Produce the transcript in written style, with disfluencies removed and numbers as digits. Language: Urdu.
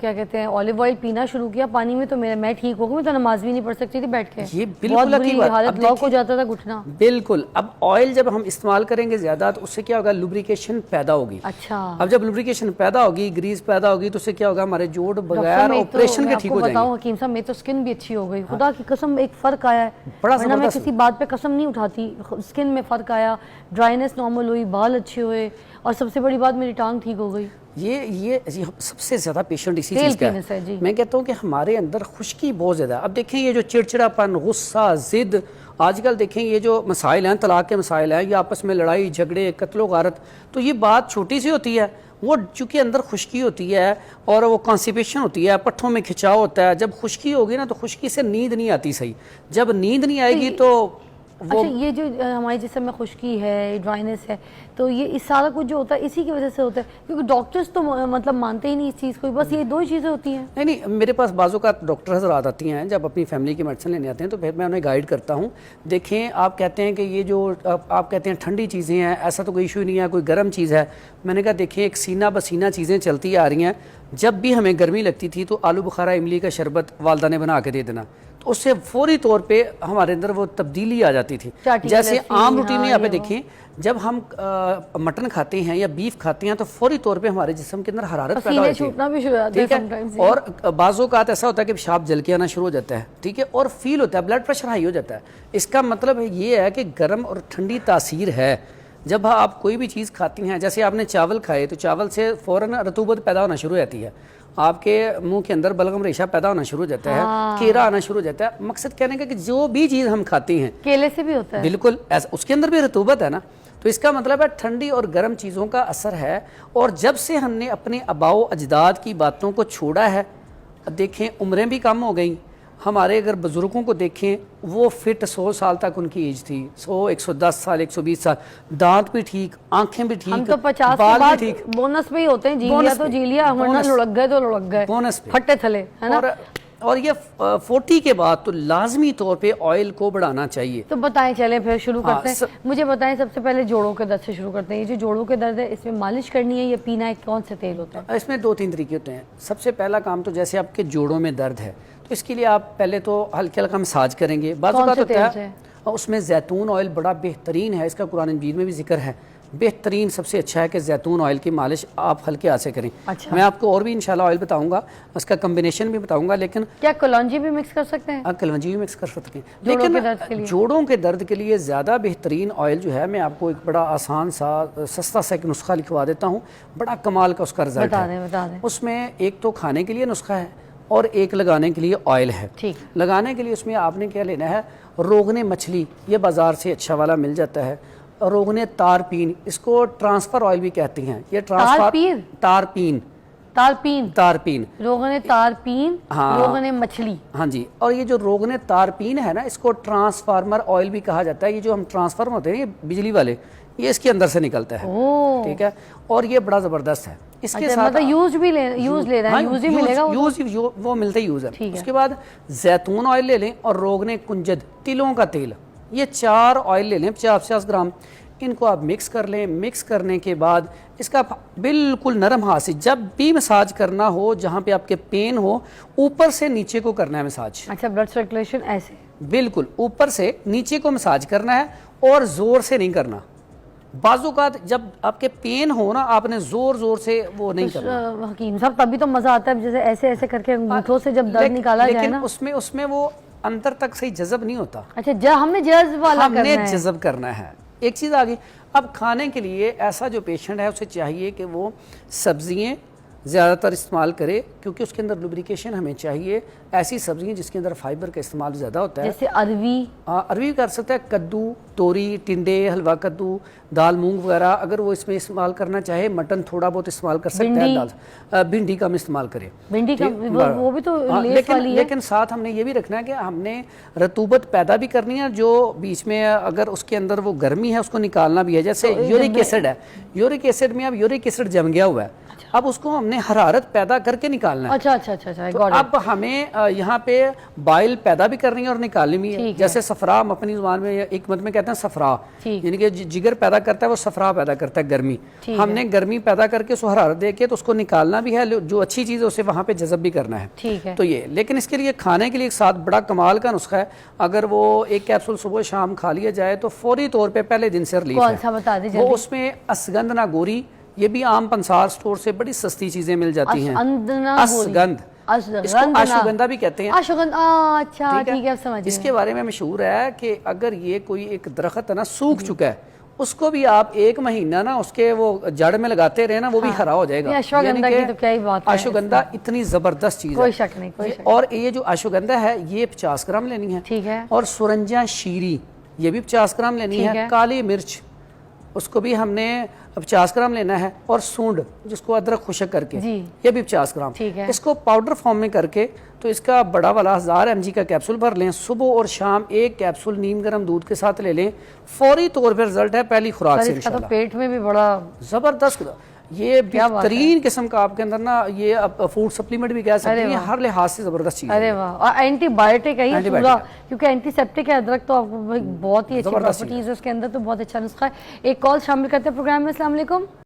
کیا کہتے ہیں آلیو آئل پینا شروع کیا پانی میں تو میں ٹھیک ہو گئی، میں تو نماز بھی نہیں پڑھ سکتی تھی بیٹھ کے، یہ بہت بالکل بری حالت، لاک ہو جاتا تھا گھٹنا۔ بالکل اب آئل جب ہم استعمال کریں گے زیادہ تو اس سے کیا ہوگا، لوبریکیشن پیدا ہوگی۔ اچھا اب جب لوبریکیشن پیدا ہوگی، گریز پیدا ہوگی تو اس سے کیا ہوگا، ہمارے جوڑ بغیر آپریشن کے ٹھیک ہو جائیں گے۔ حکیم صاحب میں تو سکن بھی اچھی ہو گئی، خدا کی قسم ایک فرق آیا ہے، بڑا ورنہ میں کسی بات پہ قسم نہیں اٹھاتی، سکن میں فرق آیا، ڈرائنس نارمل ہوئی، بال اچھے ہوئے، اور سب سے بڑی بات میری ٹانگ ٹھیک ہو گئی۔ یہ سب سے زیادہ پیشنٹ اسی چیز کا ہے۔ میں کہتا ہوں کہ ہمارے اندر خشکی بہت زیادہ ہے۔ اب دیکھیں یہ جو چڑچڑاپن، غصہ، ضد، آج کل دیکھیں یہ جو مسائل ہیں، طلاق کے مسائل ہیں، یہ آپس میں لڑائی جھگڑے، قتل و غارت، تو یہ بات چھوٹی سی ہوتی ہے، وہ چونکہ اندر خشکی ہوتی ہے اور وہ کانسٹیپیشن ہوتی ہے، پٹھوں میں کھچاؤ ہوتا ہے، جب خشکی ہوگی نا تو خشکی سے نیند نہیں آتی صحیح، جب نیند نہیں آئے گی تو اچھا یہ جو ہمارے جسم میں خشکی ہے، ڈرائنس ہے، تو یہ اس سارا کچھ جو ہوتا ہے اسی کی وجہ سے ہوتا ہے، کیونکہ ڈاکٹرز تو مطلب مانتے ہی نہیں اس چیز کو، بس یہ دو ہی چیزیں ہوتی ہیں۔ نہیں میرے پاس بعض اوقات ڈاکٹر حضرات آتی ہیں جب اپنی فیملی کی میڈیسن لینے آتے ہیں تو پھر میں انہیں گائیڈ کرتا ہوں۔ دیکھیں آپ کہتے ہیں کہ یہ جو آپ کہتے ہیں ٹھنڈی چیزیں ہیں، ایسا تو کوئی ایشو نہیں ہے، کوئی گرم چیز ہے، میں نے کہا دیکھیں ایک سینہ بسینہ چیزیں چلتی آ رہی ہیں، جب بھی ہمیں گرمی لگتی تھی تو آلو بخارا املی کا شربت والدہ نے بنا کے دے دینا، تو اس سے فوری طور پہ ہمارے اندر وہ تبدیلی آ جاتی تھی۔ جیسے عام روٹین میں آپ دیکھیں جب ہم مٹن کھاتے ہیں یا بیف کھاتے ہیں تو فوری طور پہ ہمارے جسم کے اندر حرارت پیدا ہوتی ہے، اور بعض اوقات ایسا ہوتا ہے کہ پیشاب جل کے آنا شروع ہو جاتا ہے، ٹھیک ہے، اور فیل ہوتا ہے، بلڈ پریشر ہائی ہو جاتا ہے۔ اس کا مطلب یہ ہے کہ گرم اور ٹھنڈی تاثیر ہے۔ جب آپ کوئی بھی چیز کھاتی ہیں، جیسے آپ نے چاول کھائے تو چاول سے فوراً رطوبت پیدا ہونا شروع ہو جاتی ہے، آپ کے منہ کے اندر بلغم ریشہ پیدا ہونا شروع ہو جاتا ہے، کیرا آنا شروع ہو جاتا ہے۔ مقصد کہنے کا کہ جو بھی چیز ہم کھاتے ہیں، کیلے سے بھی ہوتا ہے، بالکل ایسا، اس کے اندر بھی رطوبت ہے نا، تو اس کا مطلب ہے ٹھنڈی اور گرم چیزوں کا اثر ہے۔ اور جب سے ہم نے اپنے آباء و اجداد کی باتوں کو چھوڑا ہے، دیکھیں عمریں بھی کم ہو گئیں، ہمارے اگر بزرگوں کو دیکھیں وہ فٹ 100 سال تک ان کی ایج تھی، 100 110 سال 120 سال، دانت بھی ٹھیک، آنکھیں بھی ٹھیک، ہم تو 50 کے بعد بونس پہ ہی ہوتے ہیں، جی لیا تو جی لیا، ورنہ لڑک گئے تو لڑک گئے، بونس پہ پھٹے تھلے، ہے نا۔ اور یہ 40 کے بعد تو لازمی طور پہ آئل کو بڑھانا چاہیے۔ تو بتائیں چلیں پھر شروع کرتے ہیں، مجھے بتائیں سب سے پہلے جوڑوں کے درد سے شروع کرتے ہیں۔ یہ جو جوڑوں کے درد ہے اس میں مالش کرنی ہے یا پینا ہے، کون سے تیل ہوتا ہے؟ اس میں 2-3 طریقے ہوتے ہیں۔ سب سے پہلا کام تو جیسے آپ کے جوڑوں میں درد ہے تو اس کے لیے آپ پہلے تو ہلکا ہلکا مساج کریں گے۔ بعض اوقات ہوتا ہے اس میں زیتون آئل بڑا بہترین ہے، اس کا قرآن مجید میں بھی ذکر ہے، بہترین سب سے اچھا ہے کہ زیتون آئل کی مالش آپ ہلکے ہاتھ سے کریں۔ میں آپ کو اور بھی انشاءاللہ آئل بتاؤں گا، اس کا کمبینیشن بھی بتاؤں گا، لیکن کیا کلونجی بھی مکس کر سکتے ہیں؟ کلونجی بھی مکس کر سکتے ہیں، لیکن جوڑوں کے درد کے لیے زیادہ بہترین آئل جو ہے، میں آپ کو ایک بڑا آسان سا سستا سا ایک نسخہ لکھوا دیتا ہوں، بڑا کمال کا اس کا رزلٹ ہے۔ اس میں ایک تو کھانے کے لیے نسخہ ہے اور ایک لگانے کے لیے آئل ہے۔ لگانے کے لیے اس میں آپ نے کیا لینا ہے، روغن مچھلی، یہ بازار سے اچھا والا مل جاتا ہے، روغن تارپین، اس کو ٹرانسفر آئل بھی کہتی ہیں، یہ تارپین روغن تارپین، روغن مچھلی، ہاں جی، اور یہ جو روغن تارپین ہے نا، اس کو ٹرانسفارمر آئل بھی کہا جاتا ہے۔ یہ جو ہم ٹرانسفارمر ہوتے ہیں، یہ بجلی والے، یہ اس کے اندر سے نکلتا ہے، ٹھیک ہے، اور یہ بڑا زبردست ہے۔ اس کے ساتھ یوز لے رہا ہے، یوز ہی ملے گا، وہ ملتا یوز ہے۔ اس کے بعد زیتون آئل لے لیں اور روغن کنجد، تلوں کا تیل، یہ 4 آئل لے لیں 50 گرام، ان کو آپ مکس کر لیں۔ مکس کرنے کے بعد اس کا بالکل نرم ہاتھ سے جب بھی مساج کرنا ہو، جہاں پہ آپ کے پین ہو، اوپر سے نیچے کو کرنا ہے مساج۔ اچھا، بلڈ سرکولیشن ایسے بالکل اوپر سے نیچے کو مساج کرنا ہے اور زور سے نہیں کرنا۔ بعض اوقات جب آپ کے پین ہو نا، آپ نے زور سے وہ نہیں کرنا۔ حکیم صاحب تبھی تو مزہ آتا ہے جیسے ایسے ایسے کر کے انگوٹھوں سے جب درد نکالا جائے نا، لیکن اس میں وہ اندر تک صحیح جذب نہیں ہوتا۔ اچھا، ہم نے جذب والا کرنا ہے، ہم نے جذب کرنا ہے۔ ایک چیز آگئی، اب کھانے کے لیے ایسا جو پیشنٹ ہے اسے چاہیے کہ وہ سبزیاں زیادہ تر استعمال کرے، کیونکہ اس کے اندر لوبریکیشن ہمیں چاہیے، ایسی سبزیاں جس کے اندر فائبر کا استعمال زیادہ ہوتا ہے، جیسے اروی کر سکتا ہے، کدو، توری، ٹنڈے، حلوہ کدو، دال مونگ وغیرہ، اگر وہ اس میں استعمال کرنا چاہے، مٹن تھوڑا بہت استعمال کر سکتا ہے، دال، بھنڈی کم استعمال کرے، وہ بھی تو لیس والی ہے، لیکن ساتھ ہم نے یہ بھی رکھنا ہے کہ ہم نے رطوبت پیدا بھی کرنی ہے، جو بیچ میں اگر اس کے اندر وہ گرمی ہے اس کو نکالنا بھی ہے، جیسے یورک ایسڈ ہے، یورک ایسڈ میں اب یورک ایسڈ جم گیا ہوا ہے، اب اس کو ہم نے حرارت پیدا کر کے نکالنا ہے. اچھا اچھا اچھا اچھا تو got it. اب ہمیں یہاں پہ بائل پیدا بھی کرنی ہے اور نکالنی بھی ہے. ٹھیک ہے. جیسے صفرا ہم اپنی زبان میں حکمت میں کہتے ہیں صفرا, ٹھیک. یعنی کہ جگر پیدا کرتا ہے وہ صفرا پیدا کرتا ہے گرمی. ٹھیک ہم نے گرمی پیدا کر کے اس کو حرارت دے کے تو اس کو نکالنا بھی ہے, جو اچھی چیز ہے اسے وہاں پہ جذب بھی کرنا ہے. ٹھیک ہے. تو یہ لیکن اس کے لیے کھانے کے لیے ایک ساتھ بڑا کمال کا نسخہ ہے. اگر وہ ایک کیپسول صبح شام کھا لیا جائے تو فوری طور پہ پہلے دن سے ریلیف ہے. کون سا بتا دیجیے؟ وہ اس میں اسگندنا گوری, یہ بھی عام پنسار سٹور سے بڑی سستی چیزیں مل جاتی ہیں. اسگندھ, اس کو اشوگندھا بھی کہتے ہیں. اچھا ٹھیک ہے, اب سمجھ اس کے بارے میں مشہور ہے کہ اگر یہ کوئی ایک درخت ہے نا سوکھ چکا ہے, اس کو بھی آپ 1 مہینہ نا اس کے وہ جڑ میں لگاتے رہے نا, وہ بھی ہرا ہو جائے گا. اشوگندھا کی تو کیا ہی بات ہے, اشوگندھا اتنی زبردست چیز ہے, کوئی شک نہیں, کوئی شک. اور یہ جو اشوگندھا ہے یہ 50 گرام لینی ہے. ٹھیک ہے. اور سرنجا شیری یہ بھی 50 گرام لینی ہے. کالی مرچ اس کو بھی ہم نے 50 گرام لینا ہے. اور سونڈ جس کو ادرک خشک کر کے یہ بھی 50 گرام. اس کو پاؤڈر فارم میں کر کے تو اس کا بڑا والا 1000 mg کا کیپسول بھر لیں. صبح اور شام 1 کیپسول نیم گرم دودھ کے ساتھ لے لیں, فوری طور پر رزلٹ ہے پہلی خوراک سے انشاءاللہ. پیٹ میں بھی بڑا زبردست, یہ بہترین قسم کا آپ کے اندر نا یہ فوڈ سپلیمنٹ بھی کہہ سکتے ہیں, ہر لحاظ سے زبردست چیز ہے. ارے واہ, اور اینٹی بائیوٹک ہے یہ پورا, کیونکہ اینٹی سیپٹک ہے ادرک, تو آپ کو بہت ہی اچھی پراپرٹیز ہے اس کے اندر, تو بہت اچھا نسخہ ہے. ایک کال شامل کرتے ہیں پروگرام میں. السلام علیکم.